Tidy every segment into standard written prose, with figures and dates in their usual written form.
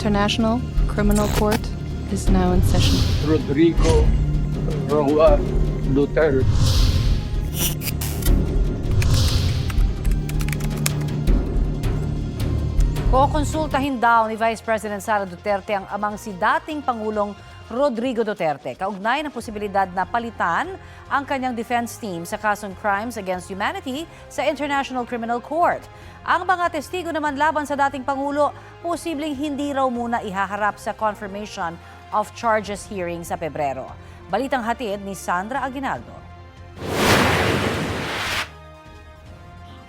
International Criminal Court is now in session. Rodrigo Roa Duterte. Kukonsultahin daw ni Vice President Sara Duterte ang amang si dating Pangulong Rodrigo Duterte kaugnay ng posibilidad na palitan ang kanyang defense team sa kasong crimes against humanity sa International Criminal Court. Ang mga testigo naman laban sa dating Pangulo, posibleng hindi raw muna ihaharap sa confirmation of charges hearing sa Pebrero. Balitang hatid ni Sandra Aguinaldo.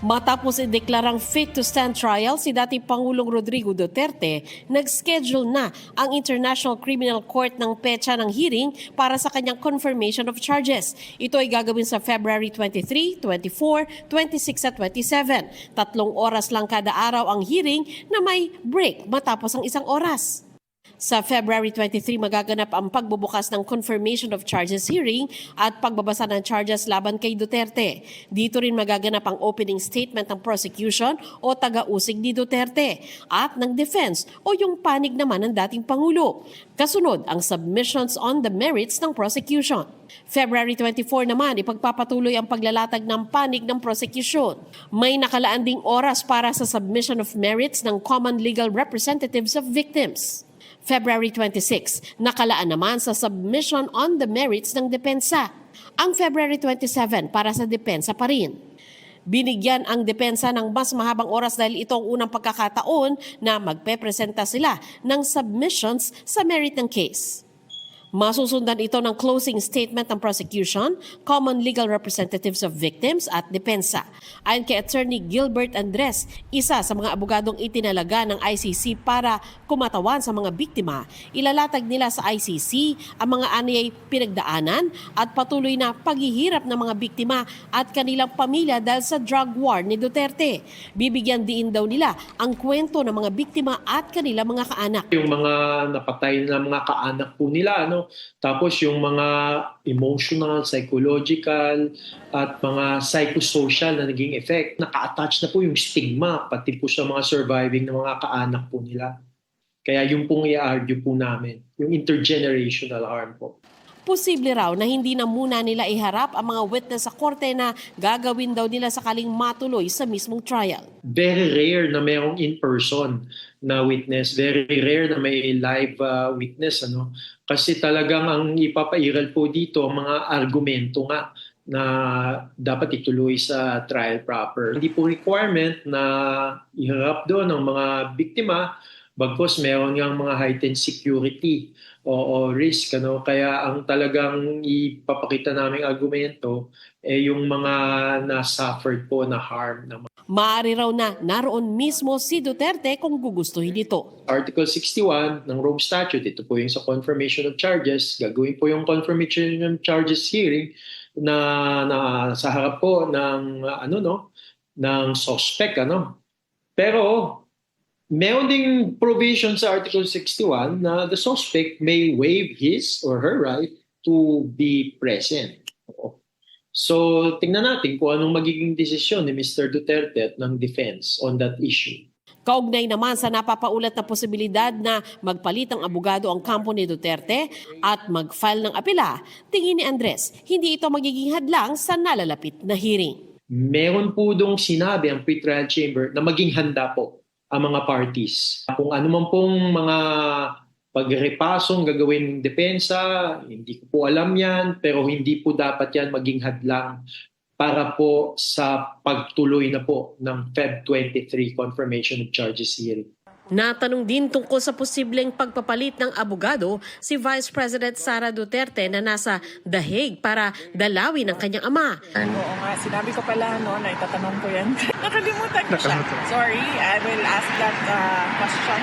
Matapos ideklarang fit to stand trial si dating Pangulong Rodrigo Duterte, nag-schedule na ang International Criminal Court ng petsa ng hearing para sa kanyang confirmation of charges. Ito ay gagawin sa February 23, 24, 26 at 27. 3 oras lang kada araw ang hearing na may break matapos ang 1 oras. Sa February 23, magaganap ang pagbubukas ng confirmation of charges hearing at pagbabasa ng charges laban kay Duterte. Dito rin magaganap ang opening statement ng prosecution o taga-usig ni Duterte at ng defense o yung panig naman ng dating Pangulo. Kasunod ang submissions on the merits ng prosecution. February 24 naman, ipagpapatuloy ang paglalatag ng panig ng prosecution. May nakalaan ding oras para sa submission of merits ng common legal representatives of victims. February 26, nakalaan naman sa submission on the merits ng depensa. Ang February 27 para sa depensa pa rin. Binigyan ang depensa ng mas mahabang oras dahil ito ang unang pagkakataon na magpepresenta sila ng submissions sa merit ng case. Masusundan ito ng closing statement ng prosecution, common legal representatives of victims at depensa. Ayon kay Attorney Gilbert Andres, isa sa mga abogadong itinalaga ng ICC para kumatawan sa mga biktima, ilalatag nila sa ICC ang mga anyay pinagdaanan at patuloy na paghihirap ng mga biktima at kanilang pamilya dahil sa drug war ni Duterte. Bibigyan din daw nila ang kwento ng mga biktima at kanilang mga kaanak. Yung mga napatay na mga kaanak po nila, tapos yung mga emotional, psychological, at mga psychosocial na naging effect, naka-attach na po yung stigma, pati po sa mga surviving na mga kaanak po nila. Kaya yung pong i-argue po namin, yung intergenerational harm po. Posible raw na hindi na muna nila iharap ang mga witness sa korte na gagawin daw nila sakaling matuloy sa mismong trial. Very rare na mayroong in-person na witness. Very rare na may live witness. Kasi talagang ang ipapairal po dito, ang mga argumento nga na dapat ituloy sa trial proper. Hindi po requirement na iharap doon ang mga biktima, bagkos meron nga mga heightened security o risk. Kaya ang talagang ipapakita naming argumento yung mga na-suffered po na harm. Maaari raw na naroon mismo si Duterte kung gugustuhin ito. Article 61 ng Rome Statute, ito po yung sa confirmation of charges. Gagawin po yung confirmation of charges hearing na sa harap po ng ng suspect. Pero meron ding provision sa Article 61 na the suspect may waive his or her right to be present. So, tingnan natin kung anong magiging desisyon ni Mr. Duterte at ng defense on that issue. Kaugnay naman sa napapaulat na posibilidad na magpalit ang abogado ang kampo ni Duterte at mag-file ng apela, tingin ni Andres, hindi ito magiging hadlang sa nalalapit na hearing. Meron po dong sinabi ang pre-trial chamber na maging handa po ang mga parties. Kung ano man pong mga pagrepasong gagawin ng depensa, hindi ko po alam yan, pero hindi po dapat yan maging hadlang para po sa pagtuloy na po ng Feb 23 confirmation of charges hearing. Natanong din tungkol sa posibleng pagpapalit ng abogado si Vice President Sara Duterte na nasa The Hague para dalawin ang kanyang ama. Oo nga, sinabi ko pala na itatanong ko yan. Nakalimutan ko siya. Sorry, I will ask that question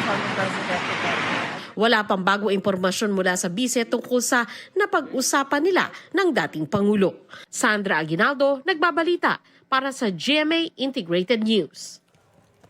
from President Duterte. Wala pang bago impormasyon mula sa bise tungkol sa napag-usapan nila ng dating Pangulo. Sandra Aguinaldo, nagbabalita para sa GMA Integrated News.